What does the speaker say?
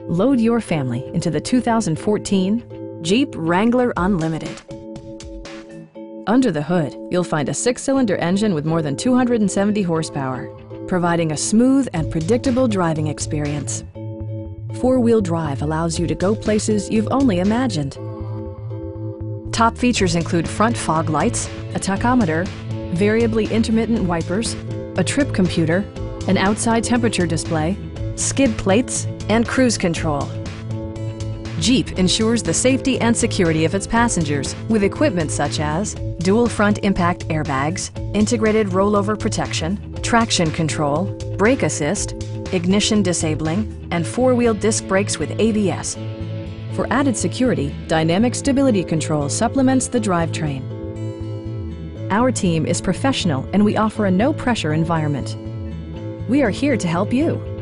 Load your family into the 2014 Jeep Wrangler Unlimited. Under the hood, you'll find a 6-cylinder engine with more than 270 horsepower, providing a smooth and predictable driving experience. 4-wheel drive allows you to go places you've only imagined. Top features include front fog lights, a tachometer, variably intermittent wipers, a trip computer, an outside temperature display, skid plates, and cruise control. Jeep ensures the safety and security of its passengers with equipment such as dual front impact airbags, integrated rollover protection, traction control, brake assist, ignition disabling, and 4-wheel disc brakes with ABS. For added security, dynamic stability control supplements the drivetrain. Our team is professional and we offer a no-pressure environment. We are here to help you.